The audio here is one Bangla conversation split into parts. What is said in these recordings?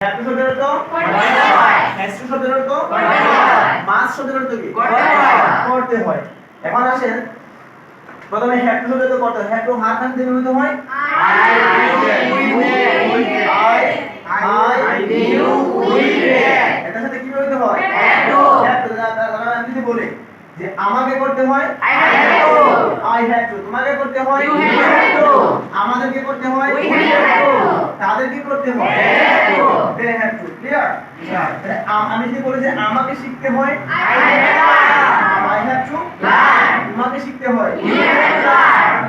হ্যাভ টু শব্দের অর্থ করতে হয়, হ্যাজ টু শব্দের অর্থ করতে হয়, মাস্ট শব্দের অর্থ কি করতে হয়। এখন আসেন প্রথমে হ্যাভ টু শব্দের অর্থ করতে হয়। হ্যাভ টু হার কান দিয়ে নির্মিত হয় এটার সাথে কি ব্যবহৃত হয় হ্যাভ টু। আমি যদি বলি যে আমাকে করতে হয় আই হ্যাভ টু, তোমাকে করতে হয় ইউ হ্যাভ টু, আমাদেরকে করতে হয় উই হ্যাভ টু, তাদেরকে করতে হয় দে হ্যাভ টু। ক্লিয়ার? আমি যদি বলি যে আমাকে শিখতে হয় আই হ্যাভ টু লার্ন, তোমাকে শিখতে হয় ইউ হ্যাভ টু লার্ন,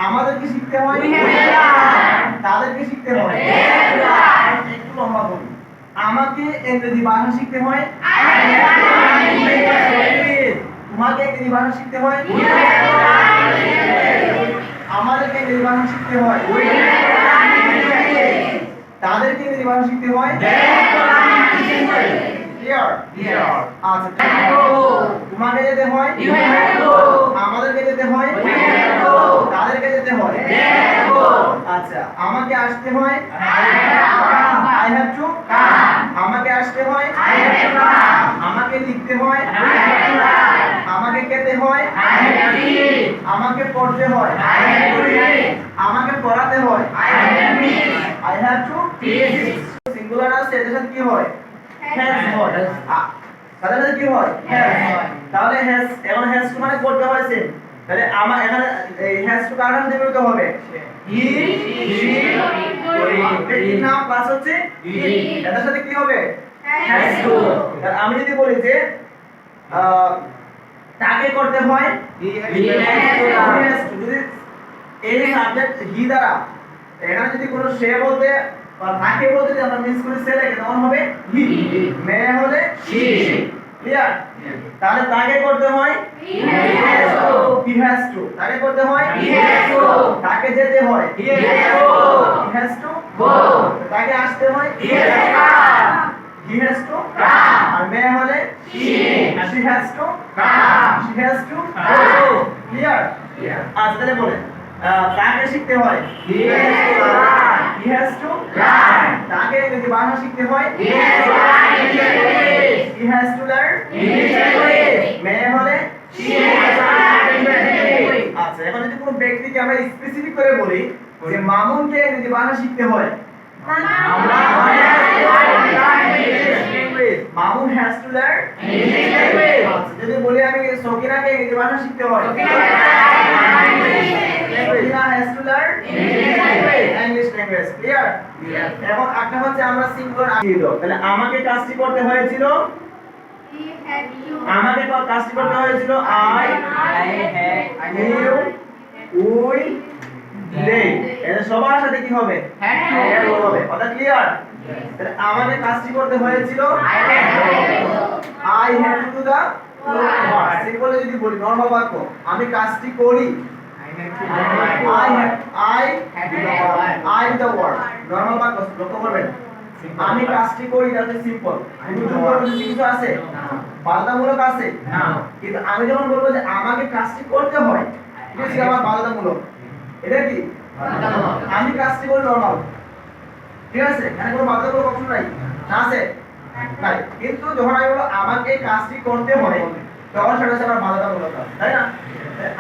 আমাদেরকে শিখতে হয় উই হ্যাভ টু লার্ন, তাদেরকে শিখতে হয় দে হ্যাভ টু লার্ন। একটু লম্বা বলি, আমাকে ইংরেজি ভাষা শিখতে হয় I have to learn English, তোমাকে ইংরেজি ভাষা শিখতে হয় we have to learn English, আমাদেরকে ইংরেজি ভাষা শিখতে হয় we have to learn English, তাদেরকে ইংরেজি ভাষা শিখতে হয় they have to learn English. Clear? আচ্ছা, তোমাকে যেতে হয় ইউ হ্যাভ টু, আমাদেরকে যেতে হয় উই হ্যাভ টু, তাদেরকে যেতে হয় দে হ্যাভ টু। আচ্ছা, আমাকে আসতে হয় আই হ্যাভ টু কাম, আমাকে আসতে হয় আই হ্যাভ টু কাম, আমাকে লিখতে হয় আই হ্যাভ টু রাইট, আমাকে খেতে হয় আই হ্যাভ টু ইট, আমাকে পড়তে হয় আই হ্যাভ টু রিড, আমাকে পড়াতে হয় I have to teach. Singular আছে এর সাথে কি হয় হ্যাজ হয়, তাহলে সাথে কি হয় হ্যাজ হয়। তাহলে হ্যাজ, এখন হ্যাজ টু মানে করতে হয়েছে, তাহলে আমার এখানে এই হ্যাজ টু কার নাম দিতে হবে হি শি ইট নাম প্লাস হচ্ছে ইট, এর সাথে কি হবে হ্যাজ টু। তাহলে আমি যদি বলি যে তাকে করতে হয় হি হ্যাজ টু, যদি এই সাবজেক্ট হি দ্বারা এখানে যদি কোনো সে বলতে বা তাকে বলতে যদি আমরা মিক্স করে সে লেখে তখন হবে হি, মেয়ে হলে শি। ক্লিয়ার? তাহলে তাকে করতে হয় হি হ্যাজ টু, তাকে করতে হয় হি হ্যাজ টু, তাকে যেতে হয় হি হ্যাজ টু গো, তাকে আসতে হয় হি হ্যাজ টু কাম, আর মেয়ে হলে she has to come, she has to go. Clear? আচ্ছা, তাহলে বলেন তাকে শিখতে হয় হি হ্যাজ টু লার্ন, তাকে ইংরেজি ভাষা শিখতে হয় he has to learn English, মেয়ে হলে she has two learn English. আচ্ছা, এখন যদি কোনো ব্যক্তিকে আমরা স্পেসিফিক করে বলি যে মামুনকে ইংরেজি ভাষা শিখতে হয় Mamun has to learn English language. যদি বলি আমি সকিনাকে ইংরেজি ভাষা শিখতে হয় Sakina has to learn English language. Clear? এখন একটা হচ্ছে আমরা সিঙ্গুলার আগে দাও, তাহলে আমাকে কাজটি করতে হয়েছিল আমাকে কাজটি করতে হয়েছিল আই ইউ উই দে, এর সবার সাথে কি হবে হ্যাড টু হবে। কথা ক্লিয়ার? তাহলে আমাকে কাজটি করতে হয়েছিল I had to do the work. Simply যদি বলি নরমাল বাক্য, আমি কাজটি করি I do the work। Normal বাক্য লক্ষ্য করবেন, আমি কাজটি করি এটা হচ্ছে সিম্পল। কিছু আছে বাধ্যতামূলক আছে না, কিন্তু আমি যখন বলবো যে আমাকে কাজটি করতে হয় এটা হচ্ছে আমার বাধ্যতামূলক। এটা কি আমি কাজটি করি নরমাল, ঠিক আছে, এখানে কোনো বাধ্যতামূলক অপশন নাই না আছে নাই, কিন্তু যখন আমি বলবো আমাকে কাজটি করতে হয় তখন সেটা হচ্ছে আমার বাধ্যতামূলক, তাই না?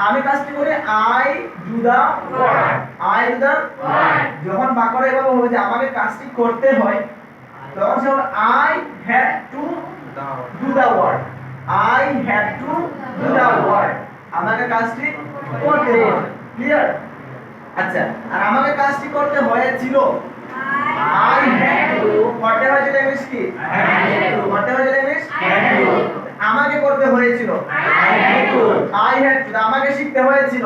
আমি কাজটি করি I do the work, I do the work. যখন বাক্যটা এভাবে হবে যে আমাকে কাজটি করতে হয় তখন সে হবে I have to do the work, I have to do the work, আমাকে কাজটি করতে হয়। ক্লিয়ার? আচ্ছা, আর আমাকে কাজটি করতে হয়েছিল আই হ্যাড টু, করতে হয়েছিল ইংলিশ কি করতে হয়েছিল ইংলিশ আমাকে করতে হয়েছিল আই হ্যাড টু, আমাকে শিখতে হয়েছিল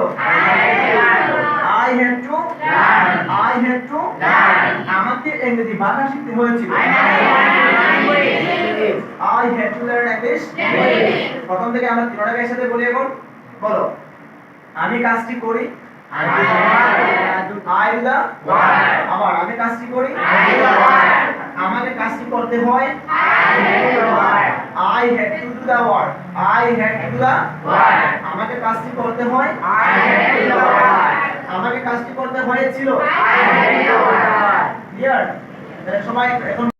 আই হ্যাড টু আমাকে ইংরেজি ভাষা শিখতে হয়েছিল I had two learn English. প্রথম থেকে আমরা তিনটাকে একসাথে বলি। এখন বলো, আমি কাজটি করি I do the work, আবার আমি কাজটি করি I do the work, আমাকে কাজটি করতে হয় I had to do the work, I had to do the work, আমাকে কাজটি করতে হয় I had to do the work, আমাকে কাজটি করতে হয়েছিল I had to do the work। Clear? তাহলে সবাই এখন